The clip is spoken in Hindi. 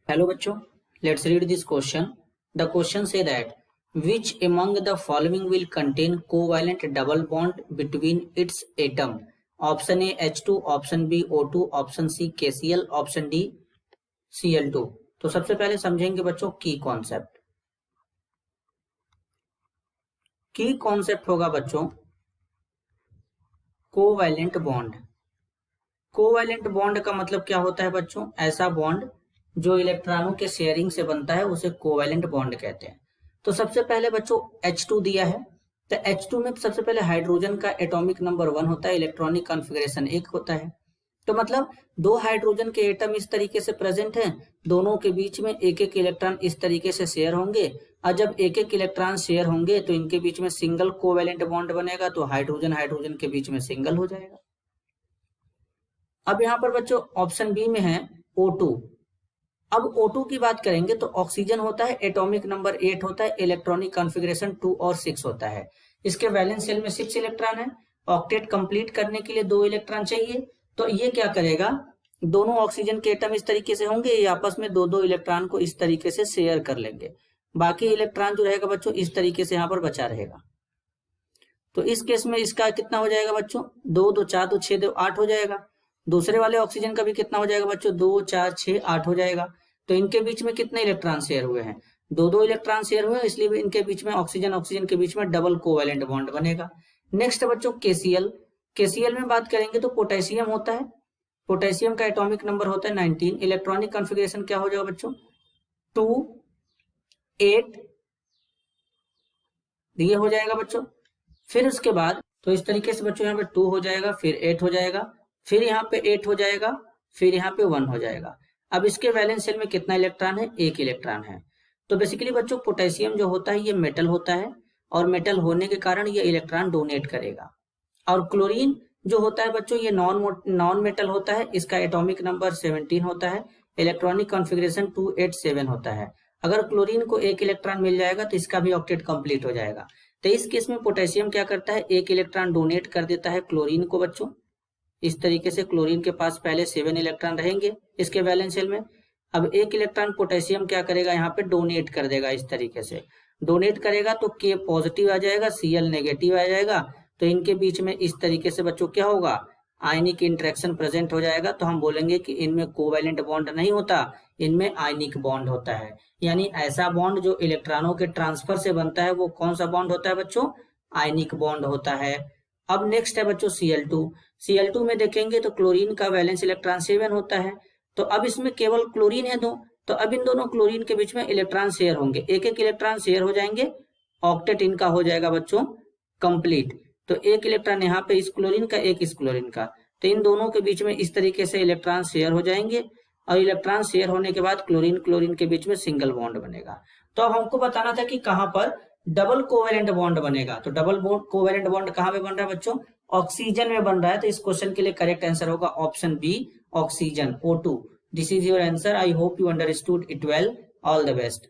Hello bachcho, let's read this question. The question say that which among the following will contain covalent double bond between its atom? Option A H2, option B O2, option C KCl, option D Cl2. तो सबसे पहले समझेंगे बच्चों की कॉन्सेप्ट होगा बच्चों कोवैलेंट बॉन्ड। कोवैलेंट बॉन्ड का मतलब क्या होता है बच्चों? ऐसा बॉन्ड जो इलेक्ट्रॉनों के शेयरिंग से बनता है उसे कोवैलेंट बॉन्ड कहते हैं। तो सबसे पहले बच्चों H2 दिया है, तो H2 में सबसे पहले हाइड्रोजन का एटॉमिक नंबर 1 होता है, इलेक्ट्रॉनिक कॉन्फ़िगरेशन 1 होता है। तो मतलब दो हाइड्रोजन के एटम इस तरीके से प्रेजेंट हैं, दोनों के बीच में एक एक इलेक्ट्रॉन इस तरीके से शेयर होंगे, और जब एक एक इलेक्ट्रॉन शेयर होंगे तो इनके बीच में सिंगल कोवैलेंट बॉन्ड बनेगा, तो हाइड्रोजन हाइड्रोजन के बीच में सिंगल हो जाएगा। अब यहाँ पर बच्चों ऑप्शन बी में है O2। अब O2 की बात करेंगे तो ऑक्सीजन होता है, एटॉमिक नंबर 8 होता है, इलेक्ट्रॉनिक कॉन्फ़िगरेशन 2 और 6 होता है। इसके वैलेंस शेल में 6 इलेक्ट्रॉन है, ऑक्टेट कंप्लीट करने के लिए 2 इलेक्ट्रॉन चाहिए। तो ये क्या करेगा, दोनों ऑक्सीजन के एटम इस तरीके से होंगे, ये आपस में दो दो इलेक्ट्रॉन को इस तरीके से शेयर कर लेंगे, बाकी इलेक्ट्रॉन जो रहेगा बच्चों इस तरीके से यहाँ पर बचा रहेगा। तो इस केस में इसका कितना हो जाएगा बच्चों, 2 2 4 2 6 2 8 हो जाएगा। दूसरे वाले ऑक्सीजन का भी कितना हो जाएगा बच्चों, 2 4 6 8 हो जाएगा। तो इनके बीच में कितने इलेक्ट्रॉन शेयर हुए हैं, दो दो इलेक्ट्रॉन शेयर हुए, इसलिए इनके बीच में ऑक्सीजन के बीच में डबल कोवैलेंट बॉन्ड बनेगा। नेक्स्ट बच्चों केसीएल में बात करेंगे तो पोटेशियम होता है, पोटेशियम का एटॉमिक नंबर होता है 19, इलेक्ट्रॉनिक कॉन्फ़िगरेशन क्या हो जाएगा बच्चों 2 8, ये हो जाएगा बच्चों। फिर उसके बाद तो इस तरीके से बच्चों यहाँ पे 2 हो जाएगा, फिर 8 हो जाएगा, फिर यहाँ पे 8 हो जाएगा, फिर यहाँ पे 1 हो जाएगा। अब इसके वैलेंस शेल में कितना इलेक्ट्रॉन है, 1 इलेक्ट्रॉन है। तो बेसिकली बच्चों पोटेशियम जो होता है ये मेटल होता है, और मेटल होने के कारण ये इलेक्ट्रॉन डोनेट करेगा। और क्लोरीन जो होता है बच्चों ये नॉन मेटल होता है, इसका एटॉमिक नंबर 17 होता है, इलेक्ट्रॉनिक कॉन्फ़िगरेशन 287 होता है। अगर क्लोरीन को 1 इलेक्ट्रॉन मिल जाएगा तो इसका भी ऑक्टेट कंप्लीट हो जाएगा। तो इस केस में पोटेशियम क्या करता है, 1 इलेक्ट्रॉन डोनेट कर देता है क्लोरीन को बच्चों। इस तरीके से क्लोरीन के पास पहले 7 इलेक्ट्रॉन रहेंगे इसके वैलेंस शेल में। अब 1 इलेक्ट्रॉन पोटेशियम क्या करेगा, यहाँ पे डोनेट कर देगा, इस तरीके से डोनेट करेगा तो K पॉजिटिव आ जाएगा, Cl नेगेटिव आ जाएगा। तो इनके बीच में इस तरीके से बच्चों क्या होगा, आयनिक इंटरेक्शन प्रेजेंट हो जाएगा। तो हम बोलेंगे कि इनमें कोवैलेंट बॉन्ड नहीं होता, इनमें आयनिक बॉन्ड होता है। यानी ऐसा बॉन्ड जो इलेक्ट्रॉनों के ट्रांसफर से बनता है वो कौन सा बॉन्ड होता है बच्चों, आयनिक बॉन्ड होता है। अब नेक्स्ट है बच्चों Cl2 में देखेंगे तो क्लोरीन का वैलेंस इलेक्ट्रॉन 7 होता है। तो अब इसमें केवल क्लोरीन है दो, तो अब इन दोनों क्लोरीन के बीच में इलेक्ट्रॉन शेयर होंगे, एक एक इलेक्ट्रॉन शेयर हो जाएंगे, ऑक्टेट इनका हो जाएगा बच्चों कंप्लीट। तो 1 इलेक्ट्रॉन यहाँ पे इस क्लोरीन का, 1 इस क्लोरीन का, तो इन दोनों के बीच में इस तरीके से इलेक्ट्रॉन शेयर हो जाएंगे, और इलेक्ट्रॉन शेयर होने के बाद क्लोरीन के बीच में सिंगल बॉन्ड बनेगा। तो अब हमको बताना था कि कहाँ पर डबल कोवैलेंट बॉन्ड बनेगा। तो डबल कोवैलेंट बॉन्ड कहाँ पे बन रहा है बच्चों, ऑक्सीजन में बन रहा है। तो इस क्वेश्चन के लिए करेक्ट आंसर होगा option B, oxygen, O2। This is your answer. I hope you understood it well. All the best.